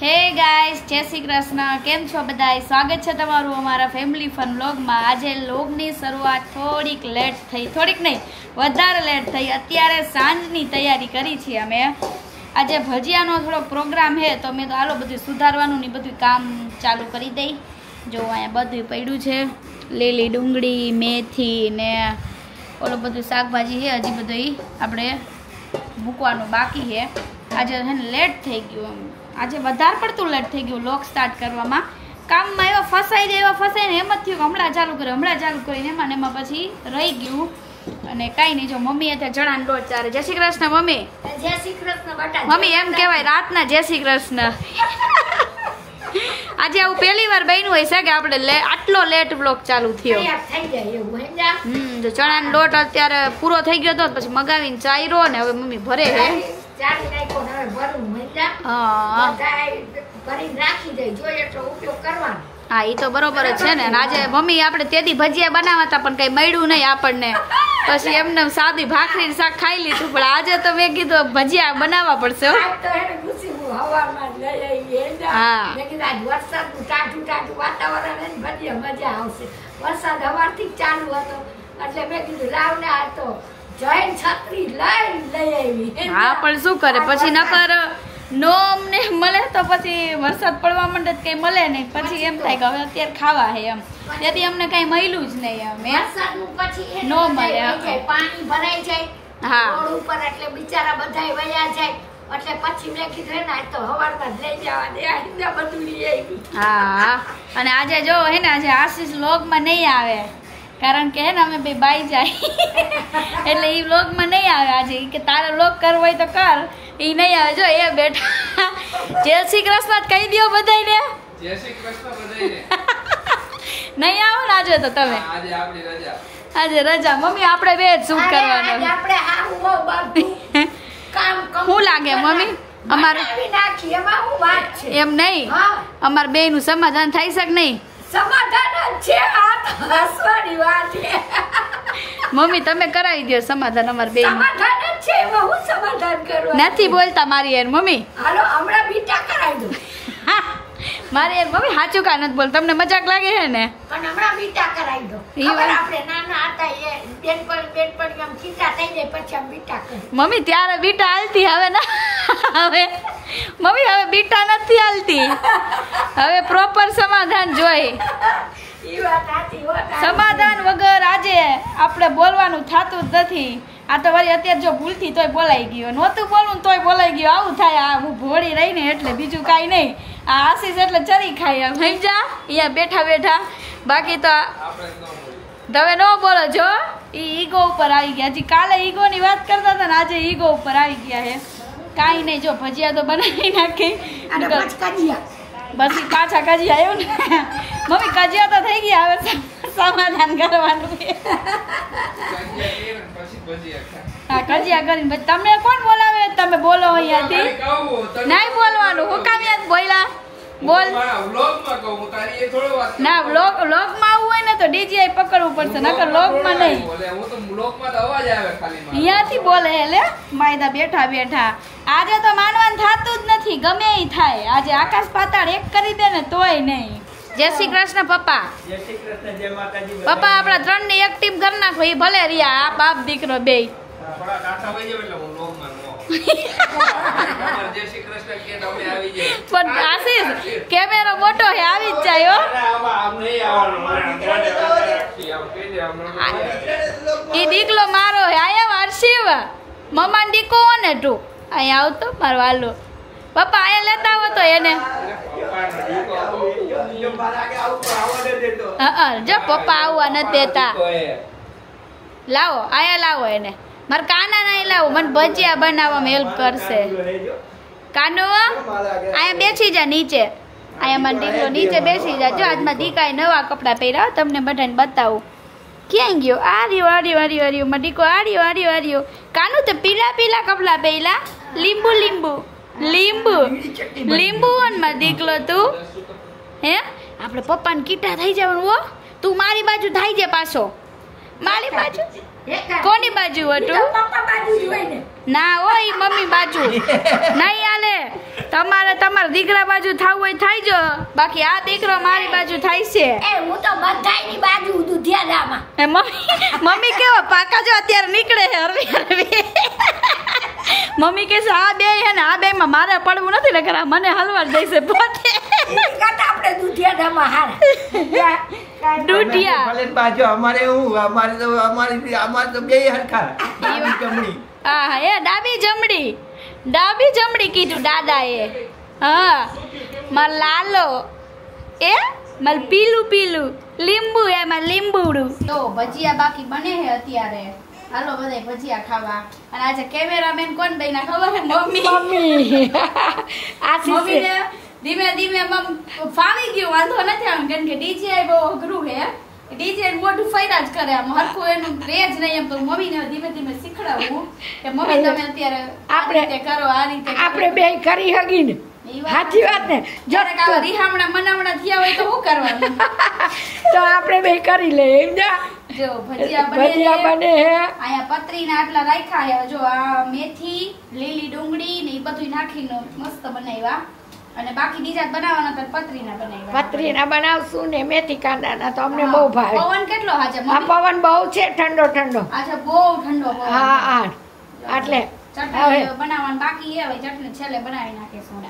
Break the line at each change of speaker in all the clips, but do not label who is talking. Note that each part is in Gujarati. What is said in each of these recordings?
હે ગાઈસ, જય શ્રી કૃષ્ણ. કેમ છો બધાય? સ્વાગત છે તમારું અમારા ફેમિલી ફન વ્લોગમાં. આજે વ્લોગની શરૂઆત થોડીક લેટ થઈ, થોડીક નહીં વધારે લેટ થઈ. અત્યારે સાંજની તૈયારી કરી છીએ અમે. આજે ભજીયાનો થોડો પ્રોગ્રામ છે તો મેં તો હાલો બધું સુધારવાનું ને બધું કામ ચાલુ કરી દઈ. જો અહીંયા બધું પડ્યું છે, લીલી ડુંગળી, મેથી ને ઓલું બધું શાકભાજી છે. હજી બધું આપણે મૂકવાનું બાકી છે. આજે છે ને લેટ થઈ ગયું, આજે વધારે પડતું લેટ થઈ ગયું વ્લોગ સ્ટાર્ટ કરવામાં. કામમાં એવા ફસાઈને એમ જ થયું કે હમણાં ચાલુ કરીને એમાં પછી રહી ગયું. અને કાંઈ નહીં, જો મમ્મી અત્યારે ચણાનો લોટ ચારે. જય શ્રી કૃષ્ણ મમ્મી.
જય શ્રી કૃષ્ણ બેટા.
મમ્મી એમ કહેવાય રાતના જય શ્રી કૃષ્ણ. આજે આવું પહેલી વાર બન્યું હોય છે કે આપણે આટલો લેટ વ્લોગ ચાલુ થયો. જો ચણાનો લોટ અત્યારે પૂરો થઈ ગયો હતો પછી મગાવીને ચાયરો ને હવે મમ્મી ભરે છે. હા એ તો બરોબર જ છે ને. આજે મમ્મી આપણે તેથી ભજીયા બનાવતા પણ કઈ મળ્યું નહીં આપણને, પછી એમને સાદી ભાખરી શાક ખાઈ લીધું. પણ આજે તો મેં કીધું ભજીયા બનાવવા પડશે. હા
વરસાદ હવારથી ચાલુ હતો એટલે મેં કીધું લાવ ને આ તો જૈન છત્રી લઈ આવી.
હા પણ શું કરે પછી, નકર નો અમને મળે તો પછી વરસાદ પડવા માંડે કઈ મળે નહીં. પછી એમ થાય કે હવે અત્યારે ખાવા હે એમ, તેથી અમને કઈ મળ્યું જ નહીં. એમ
વરસાદનું પછી
નો મળે,
પાણી ભરાઈ જાય
હા
રોડ ઉપર એટલે બિચારા બધાય વયા જાય. એટલે પછી મેં કીધું ને તો હવારમાં જ લઈ જવા દે, આઈને બધું લઈ આવી.
હા અને આજે જો હે ને આજે આશીષ વ્લોગમાં નહીં આવે કારણ કે હે ને અમે બે બાઈ જાય એટલે એ વ્લોગમાં નહીં આવે આજે. કે તારે વ્લોગ કરવો હોય તો કર, એ નહીં આવે. જો એ બેઠા જય શ્રી કૃષ્ણ કહી દો બધાને.
જય શ્રી કૃષ્ણ બધાને.
નહીં આવો ને આજે તો તમે?
આજે આપણી રજા.
આજે રજા. મમ્મી આપણે બે જ શું કરવાનું?
આપણે આવું બધું કામ
શું લાગે મમ્મી અમારું
નાખી એમાં હું વાત છે?
એમ નહીં,
હા
અમાર બે નું સમાધાન થાય છે કે નહીં?
સમાધાન જ છે, આ તો હસવાની વાત છે.
મમ્મી તમે કરાવી દો સમાધાન અમાર બે નું.
સમાધાન જ છે, એમાં હું સમાધાન કરવાનું?
નથી બોલતા મારી યાર મમ્મી.
હાલો હમણાં બીટા કરાવી દો.
મારી યાર મમ્મી સાચું કા નથી બોલ, તમને મજાક લાગે છે ને?
પણ હમણાં બીટા કરાવી દો. ખબર આપણે નાના હતા એ બેનપણી આમ ચિંતા થઈ જાય પછી આમ બીટા કરી.
મમ્મી ત્યારે બીટા હાલતી, હવે ના હવે મમ્મી હવે બીટા નથી હાલતી, હવે પ્રોપર સમાધાન જોઈ.
ઈ વાત સાચી હો.
સમાધાન વગર આજે આપણે બોલવાનું થતું જ નથી. આ તો વળી અત્યારે જો ભૂલથી તોય બોલાઈ ગયો, નહોતું બોલવું તોય બોલાઈ ગયો. આવું થાય આ હું ભોળી રહી ને એટલે, બીજું કાંઈ નહીં. આ આશીષ એટલે ચરી ખાઈ એમ સમજા અહીંયા બેઠા બેઠા. બાકી તો તમે ન બોલો જો ઈગો ઉપર આવી ગયા. હજી કાલે ઈગોની વાત કરતા હતા ને આજે ઈગો ઉપર આવી ગયા છે. કાંઈ નહીં, જો ભજીયા તો બનાવી નાખી પછી પાછા કજિયા આવ્યું ને મમ્મી કજિયા તો થઈ ગયા, હવે સમાધાન કરવાનું. હા કજિયા કરીને તમને કોણ બોલાવે? તમે બોલો અહીંયાથી. નહીં બોલવાનું, હું કામ યાદ બોલ્યા બોલ ના. વ્લોગમાં આવવું હોય ને તો ડીજી પકડવું પડશે, નકર વ્લોગમાં નહીં. અહીંયાથી બોલે એટલે માયદા બેઠા બેઠા. આજે તો માનવાનું થતું જ નથી, ગમે એ થાય. આજે આકાશ પાતાળ એક કરી દે ને તોય નહીં. જય શ્રી કૃષ્ણ પપ્પા. પપ્પા આપણા 3 ની એક ટીમ કરી નાખો, એ ભલે રિયા આ બાપ દીકરો બે. પણ આશીષ કેમેરો મોટો હે, આવી જ જાય હો. એ દીકલો મારો હે. આયા હર્ષિવ મમ્મા દીકો ને તું અહીંયા આવતો મારો વાલો. પપ્પા અહીંયા લેતા આવો તો એને. જો પપ્પા આવવા નથી દેતા. લાવો અહીંયા લાવો એને. મારે કાના નહીં લાવો, મને ભજીયા બનાવવામાં હેલ્પ કરશે. કાનો અહીંયા બેસી જા નીચે. અહીંયા મારો દીકરો નીચે બેસી જા. જો આજમાં દીકાએ નવા કપડાં પહેર્યા, તમને બધાને બતાવું. ક્યાં ગયો? આર્યો મારો દીકરો આર્યો. કાનું તો પીલા પીલા કપડાં પહેર્યા, લીંબુ મારો દીકલો તું. હે આપણે પપ્પાને કીટા થઈ જવાનું હો. તું મારી બાજુ થઈ જાય પાછો. મારી બાજુ કોની બાજુ હતું? ના હોય મમ્મી બાજુ નહીં હાલે. તમારા દીકરા બાજુ થાવું હોય થાય જો, બાકી આ દીકરો મારી બાજુ થાય છે.
એ હું તો બધાયની બાજુ દુધિયાદામાં.
એ મમ્મી કેવા પાકા જો અત્યારે નીકળે છે હરવી. મમ્મી કે છે આ બે હે ને આ બે માં મારે પડવું નથી ને કરા મને હલવા જઈશે પોતે.
આપણે દુધિયાદામાં હાર
દુધિયા
ભલે બાજુ અમારે તો બે હરખા ડાબી જમણી.
હા એ ડાબી જમણી કીધું દાદાએ. હા માર લાલો એ માર પીલું લીંબુ એમાં લીંબુડું. તો ભજીયા બાકી બને છે અત્યારે. હાલો બધાય ભજીયા ખાવા. અને આજે કેમેરામેન કોણ બન્યા ખબર છે? મમ્મી. મમ્મીને ધીમે ફાવી ગયું, વાંધો નથી આમ, કેમ કે ડીજે બહુ અઘરું છે. ડીજે મોઢું ફર્યા જ કરે, આમ હરખું એનું રેજ નહીં. એમ તો મમ્મીને ધીમે શીખડાવું કે મમ્મી તમે અત્યારે આપણે કરો આ રીતે.
આપણે બે કરી હગી ને સાચી વાત ને. જો
રીહામણા મનામણા થયા હોય તો શું કરવાનું?
તો આપણે બે કરી લે. એમ
જો ભજીયા બને હે. અહીંયા પતરીના આટલા રાખ્યા હે. જો આ મેથી, લીલી ડુંગળી ને એ બધું નાખીને મસ્ત બનાવ્યા. અને બાકી બીજા બનાવવાના તો પતરીના બનાવ્યા.
પતરીના બનાવશું ને મેથી કાંદાના તો અમને બહુ ભાવે.
પવન કેટલો આજે?
આ પવન બહુ છે, ઠંડો
આજે બહુ ઠંડો પવન.
હા એટલે
ચટણી બનાવવાનું બાકી છે. હવે ચટણી છેલ્લે બનાવી નાખીશું.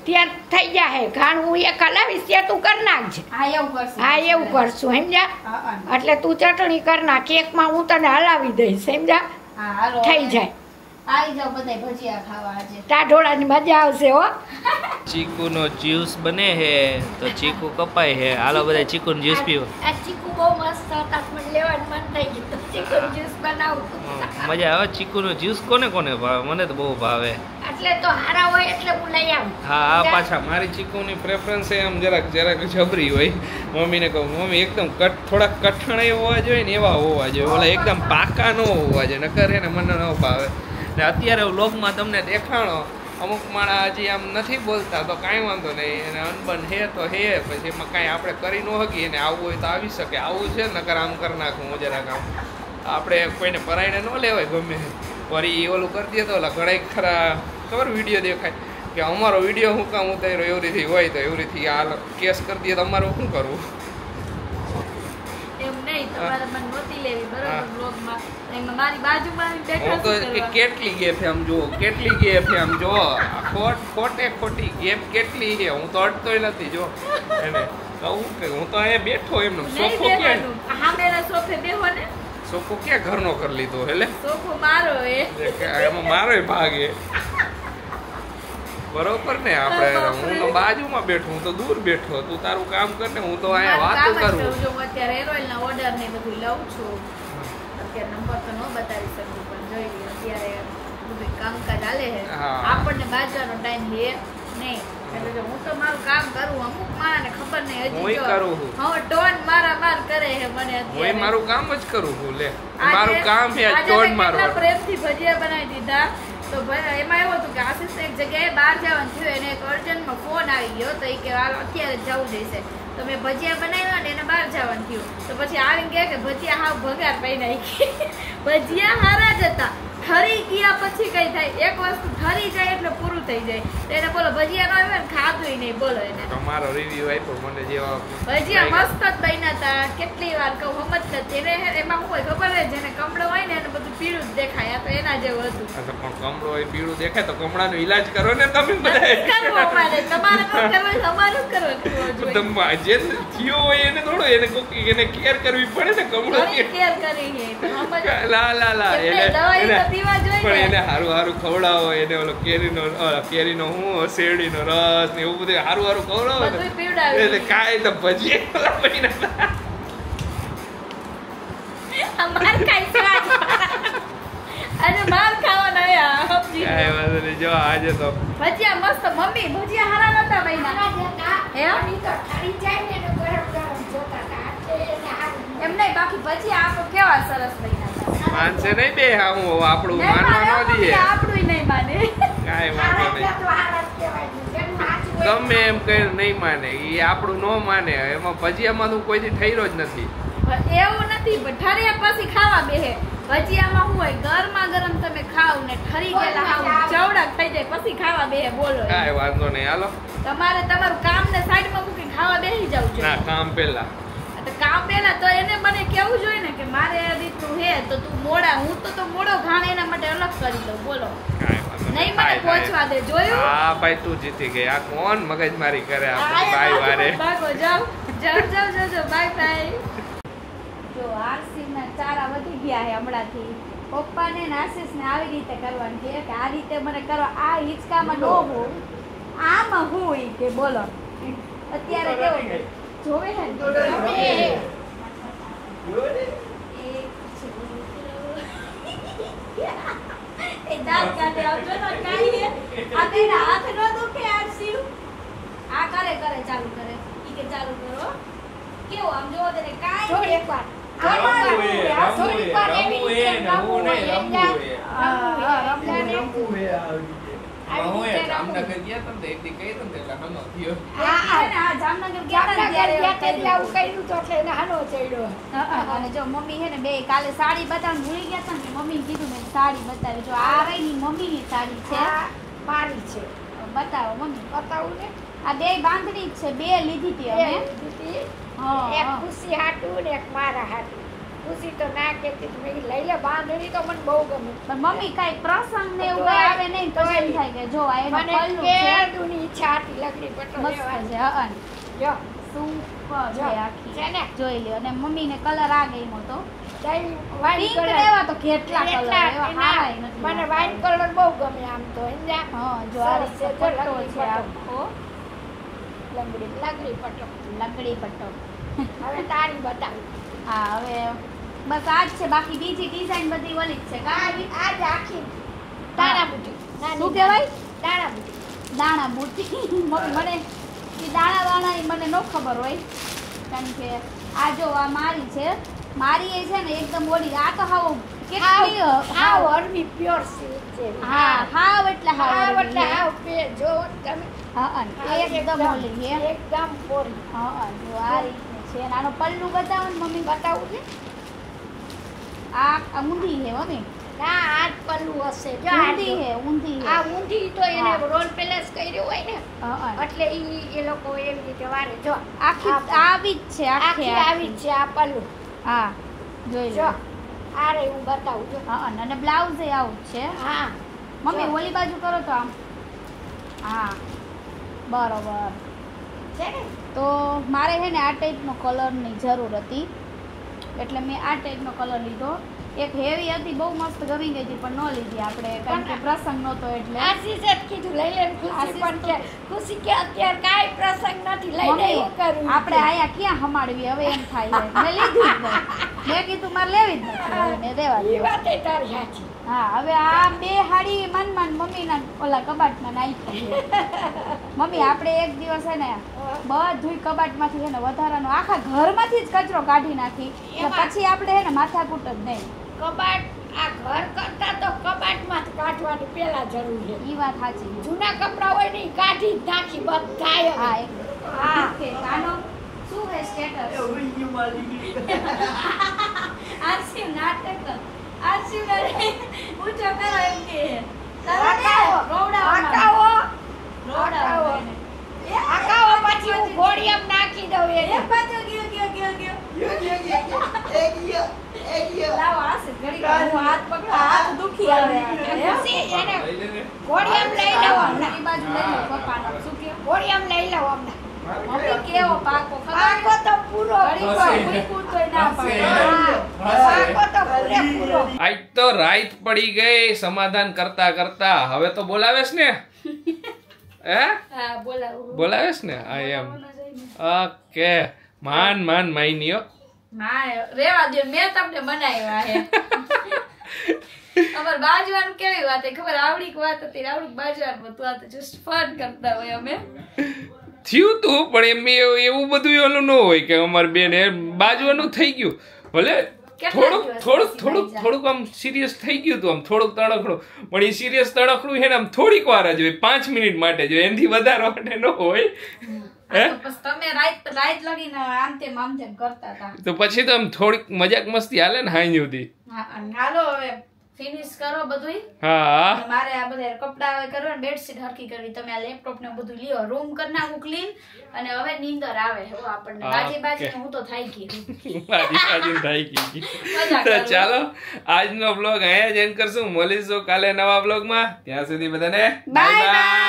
ત્યાં થઈ જાય ઘાણ હું એક હલાવીશ ત્યાં તું કરી નાખજે. હા એવું કરશું સમજ્યા. એટલે તું ચટણી કરી નાખ, કેકમાં હું તને હલાવી દઈશ સમજ્યા. થઈ જાય.
આવી જાવ બધાય ભજીયા ખાવા આજે.
ટાઢોળાની મજા આવશે હો.
ચીકુનો જ્યુસ બને હે તો ચીકુ કપાય હે. હાલો બધા ચીકુનો જ્યુસ પીવો.
આ ચીકુ બહુ મસ્ત હતા, મને લેવાનું મન થઈ ગયું તો ચીકુનો જ્યુસ બનાવું.
મજા આવે ચીકુનો જ્યુસ. કોને ભાવે? મને તો બહુ ભાવે.
એટલે તો હારા હોય એટલે હું લઈ આવું.
હા પાછા મારી ચીકુની પ્રેફરન્સ એમ જરાક જબરી હોય. મમ્મીને કહું મમ્મી એકદમ થોડાક કઠણ હોવા જોઈએ ને એવા હોવા જોઈએ, ઓલા એકદમ પાકા ન હોવા જોઈએ, નકર એને મને ન ભાવે. ને અત્યારે વ્લોગમાં તમને દેખાણો અમુક માણા હજી આમ નથી બોલતા તો કાંઈ વાંધો નહીં, એને અનબન હે તો હે, પછી એમાં કાંઈ આપણે કરી ન શકીએ. એને આવવું હોય તો આવી શકે. આવું છે નકર આમ કરી નાખું હું જરાક આમ. આપણે કોઈને પરાઈને ન લેવાય ગમે વળી ઓલું કરી દઈએ તો ઓલા ઘણા ખરા ખબર વિડીયો દેખાય કે અમારો વિડીયો હું કામ ઉતાર્યો એવી રીતે હોય તો એવી રીતે આ કેસ કરી દઈએ તો અમારું શું કરવું?
એમ નહીં, તમારે મને નોતી લેવી બરાબર બ્લોગમાં. એમાં મારી બાજુમાં બેઠા
તો કેટલી ગેપ આમ જો, કેટલી ગેપ આમ જો, ખોટી ગેપ કેટલી છે. હું તો અડતોય નથી જો એને કહું કે હું તો અહીંયા બેઠો એમનો સોફો ક્યાં
હામેના સોફે બેહો ને.
સોફો ક્યાં ઘરનો કરી લીધો એટલે
સોફો મારો
એમાં મારોય ભાગ એ બરોબર ને. આપણે હું તો બાજુમાં બેઠો, હું તો દૂર બેઠો, તું તારું કામ કર ને હું તો અહીંયા વાતો કરું.
હું અત્યારે એરોઇલના ઓર્ડર ને બધું લઉં છું. અત્યારે નંબર તો ન બતાવી શકું પણ જોઈ લો અત્યારે બધું કામકાજ ચાલે છે. આપણને બાજવાનો ટાઈમ છે નહીં, એટલે જો હું તો મારું કામ કરું. અમુક માણસને ખબર નહીં હજી
કરું
હવે ટોન માર કરે છે મને અત્યારે.
હું મારું કામ જ કરું છું. લે મારું કામ છે ટોન મારવાનું.
પ્રેમથી ભજીયા બનાવી દીધા. તો એમાં એવું હતું કે આશીષ એક જગ્યાએ બહાર જવાનું થયું, એને એક અર્જન્ટમાં ફોન આવી ગયો તો એ કે અત્યારે જવું જઈશે. તો મેં ભજીયા બનાવ્યા ને એને બહાર જવાનું થયું. તો પછી આવીને કહે કે ભજીયા હાવ ભગાર પડી નાખી. ભજીયા હારા જ હતા, ઠરી ગયા પછી કઈ થાય. એક વસ્તુ ઠરી જાય એટલે પૂરું થઈ જાય. તો એને બોલો ભજીયા ન આવે ને ખાધું નહીં. બોલો એને
તમારો રિવ્યુ આપ્યો મને જેવા
ભજીયા મસ્ત જ બન્યા હતા. કેટલી વાર કહું સમજ એને એમાં શું હોય ખબર છે, જેને કમળો હોય ને એને બધું પીળું જ દેખાય. આ તો એના જેવું હતું.
પણ કમળો હોય પીળું દેખાય તો કમળાનો ઈલાજ કરો ને તમે બધા.
તમારે અમારું કરવાનું
જે થયો હોય એને થોડો એને કેર કરવી પડે ને. કમળો
કેર કરી
લા પણ એને હારું ખવડાવો. એને ઓલો કેરીનો હું શેરડીનો રસ ને એવું બધું હારું ખવડાવો એટલે કાંઈ તો ભજીયા જો આજે તો
ભજીયા મસ્ત. મમ્મી ભજીયા હારા નતા બન્યા એમ નહીં, બાકી ભજીયા આપો કેવા સરસ બન્યા.
માનશે નહીં બે હા હું આપણું માનવા ન દઈએ.
આપણું નહીં માને
કાંઈ વાંધો નહીં. ગમે એમ કઈ નહીં માને એ આપણું ન માને. એમાં ભજીયામાં તું કોઈથી ઠર્યો જ નથી.
એવું નથી, ઠર્યા પછી ખાવા બેહે. ભજીયામાં શું હોય ગરમા ગરમ તમે ખાવ ને ઠરી ગયેલા હાવ ચવડા થઈ જાય પછી ખાવા બેહે બોલો
કાંઈ વાંધો નહીં હાલો
તમારે તમારું કામ ને સાઈડમાં મૂકીને ખાવા બેસી જાવ છો
ના કામ પહેલા
તો કામ પહેલા તો એને મને કેવું જોઈએ ને કે મારે આ રીતનું હે તો તું મોડા હું તો મોડો ઘાણ એના માટે અલગ કરી દઉં બોલો
કાંઈ વાંધો
નહીં મને પહોંચવા દે જોયું
હા ભાઈ તું જીતી ગઈ આ કોણ મગજમારી કરે આપણે ભાઈ વારે
ભાગો જાવ બાય બાય જો આરસી ના ચારા વધી ગયા છે હમણાંથી પપ્પાને ને આશીષને આવી રીતે કરવાનું છે કે આ રીતે મને કરવા આ હિંચકામાં નો હોઉં આમાં હું કે બોલો અત્યારે કેવું જોવે છે એ દાંત કાઢે આવજો ને કાઈ આ તેના હાથ નો દુખે આરસી આ કરે ચાલુ કરે ઈ કે ચાલુ કરો કેવું આમ જોવો તેને કાઈ
જોડ એકવાર થોડીક વાર એવી રીતે રમવું
જામનગર ગયા તા એક દી કહી દઉં એટલે હનો થયો
જામનગર ગયા
આવું કર્યું તો એટલે એને હાલો ચડ્યો
અને જો મમ્મી હે ને બે કાલે સાડી બતાવવાનું ભૂલી ગયા હતા ને મમ્મી કીધું મેં સાડી બતાવી જો આ રહી મમ્મીની સાડી છે
મારી છે
બતાવો મમ્મી
બતાવું ને
આ બે બાંધણી જ છે બે લીધી હતી અમે
એક ખુશી હાટું ને એક મારા હાટું ખુશી તો ના કેતી મેં લઈ લે બાંધણી તો મને બહુ ગમે
પણ મમ્મી કાઈ પ્રસંગ ને એવું કાઈ આવે નહીં તો એમ થાય કે જો આ એનો પલ્લુ છે
દુની ઈચ્છા હતી લકડી પટો
મસ્ત છે હન
જો
સુપર છે આખી
છે ને
જોઈ લ્યો અને મમ્મીને કલર આ ગયો તો
વાઈન
પિંક
કલર
લેવા તો કેટલા કલર એવા હારાય નથી
મને વાઈન કલર બહુ ગમે આમ તો સમજ્યા
હા જો આ રીતે પટ્ટો છે આખો
લગડી પટો
લકડી પટ્ટો
હવે તારી બતાવું
હા હવે બસ આ જ છે બાકી બીજી ડિઝાઇન બધી ઓલી જ છે કાવી
આજ આખી દાણા બુટી
શું કહેવાય
દાણા બુટી
દાણા બુટી મમ્મી મને એ દાણા એ મને ન ખબર હોય કારણ કે આ જો આ મારી છે મારી એ છે ને એકદમ ઓલી આ તો હાવ કેટલી
હાવ અરબી પ્યોર સિલ્ક છે
હા હાવ એટલે હાવ
એટલે હાવ પે જો તમે
હા એકદમ ઓલી છે
એકદમ પોરી
હા જો આ રીતની છે અને આનો પલ્લુ બતાવો ને મમ્મી
બતાવું છે
આ ઊંધી છે મમ્મી
ના આ પલ્લુ હશે જો
ઊંધી છે ઊંધી
આ ઊંધી તો એને રોલ પેલેસ કર્યું હોય ને
હા
એટલે એ લોકો એવી રીતે વારે જો
આખી આવી જ છે
આખી આવી જ છે આ પલ્લુ
હા જોઈ
જો
લો
આ રે હું બતાવું જો
હા અને બ્લાઉઝ એ આવું જ છે
હા
મમ્મી ઓલી બાજુ કરો તો આમ હા બરોબર
છે ને
તો મારે છે ને આ ટાઈપનો કલરની જરૂર હતી એટલે મેં આ ટાઈપનો કલર લીધો એક હેવી હતી બહુ મસ્ત ગમી ગઈ હતી પણ ન લીધી આપણે કારણ કે પ્રસંગ નહોતો એટલે
આશીષ જ કીધું લઈ લે ખુશી પણ કે ખુશી કે અત્યારે કાંઈ પ્રસંગ નથી લઈ લે
મમ્મી,
એવું કરવું
આપણે આયા ક્યાં હમાડવી હવે એમ થાય છે મેં લીધી જ નહીં મેં કીધું મારે લેવી જ નથી હવે મેં દેવા
એ
દીધી.
વાત તારી સાચી
હા હવે આ બે હાડી મન મમ્મીના ઓલા કબાટમાં નાખી છે. મમ્મી આપણે એક દિવસ છે ને બધુંય કબાટમાંથી છે ને વધારાનો આખા ઘરમાંથી જ કચરો કાઢી નાખી એટલે પછી આપણે છે ને માથાકૂટ જ નહીં.
કબાટ આ ઘર કરતા તો કબાટમાંથી કાઢવાની પેલા જરૂર છે
ઈ વાત સાચી છે.
જૂના કપડા હોય ને ઈ કાઢી જ નાખી બધાય
હા
હવે.
હા ઓકે આનો શું હે સ્ટેટસ આરસી નાટક આરસી ને ઊંચો કરો એમ કે કરો ને રોવડાવો
હટાવો હટાવો પછી હું ઘોડિયામ નાખી દઉં
એ
એને
પાછો ગયો લાવો આસે ઘડી હું હાથ પકડો હાથ દુખી આવે
ખુશી એને
લઈ લે ને.
ઘોડિયામ લઈ લઉં હમણાં.
ઈ બાજુ લઈ લો પપ્પાનો શું કે
ઘોડિયામ લઈ લઉં હમણાં.
મમ્મી કેવો પાકો
પાકો તો પૂરો
ઘડી કોઈ ભૂખું તોય ના પડે
પાકો તો પૂરેપૂરો.
આજ તો રાત પડી ગઈ સમાધાન કરતા કરતા હવે તો બોલાવેશ ને હે
હા બોલાવું
બોલાવેશ ને આ એમ ઓકે માન માઈનીઓ
હા રેવા દે મેં તમને બનાવ્યા હે અમાર બાજવાનું કેવી વાત હે ખબર આવડીક વાત હતી આવડીક બાજવાનું હતું આ તો જસ્ટ ફન કરતા હોય અમે
થયું તું પણ એમ એવું બધું ઓલું ન હોય કે અમારે બેન બાજવાનું થઈ ગયું ભલે થોડુંક આમ સિરિયસ થઈ ગયું હતું, આમ થોડુંક તણખડું, પણ એ સિરિયસ તણખડું છે ને આમ થોડીક વાર જ હોય, 5 મિનિટ માટે જ હોય, એનાથી વધારે માટે ન હોય.
તમે રાત લગીને આમ તેમ કરતા હતા,
તો પછી તો આમ થોડીક મજાક મસ્તી હાલે ને હાઈ સુધી.
હાલો હવે ફિનિશ કરો બધું.
હા,
મારે આ બધા કપડા હવે કરવા, બેડશીટ હરકી કરવી, તમે આ લેપટોપ ને બધું લ્યો, રૂમ કરી નાખું ક્લીન, અને હવે નીંદર આવે હો આપણને. બાજી હું તો થઈ ગઈ.
તો ચાલો આજનો બ્લોગ અહીંયા જ એન્ડ કરશું. મળીશું કાલે નવા બ્લોગમાં. ત્યાં સુધી બધાને બાય બાય.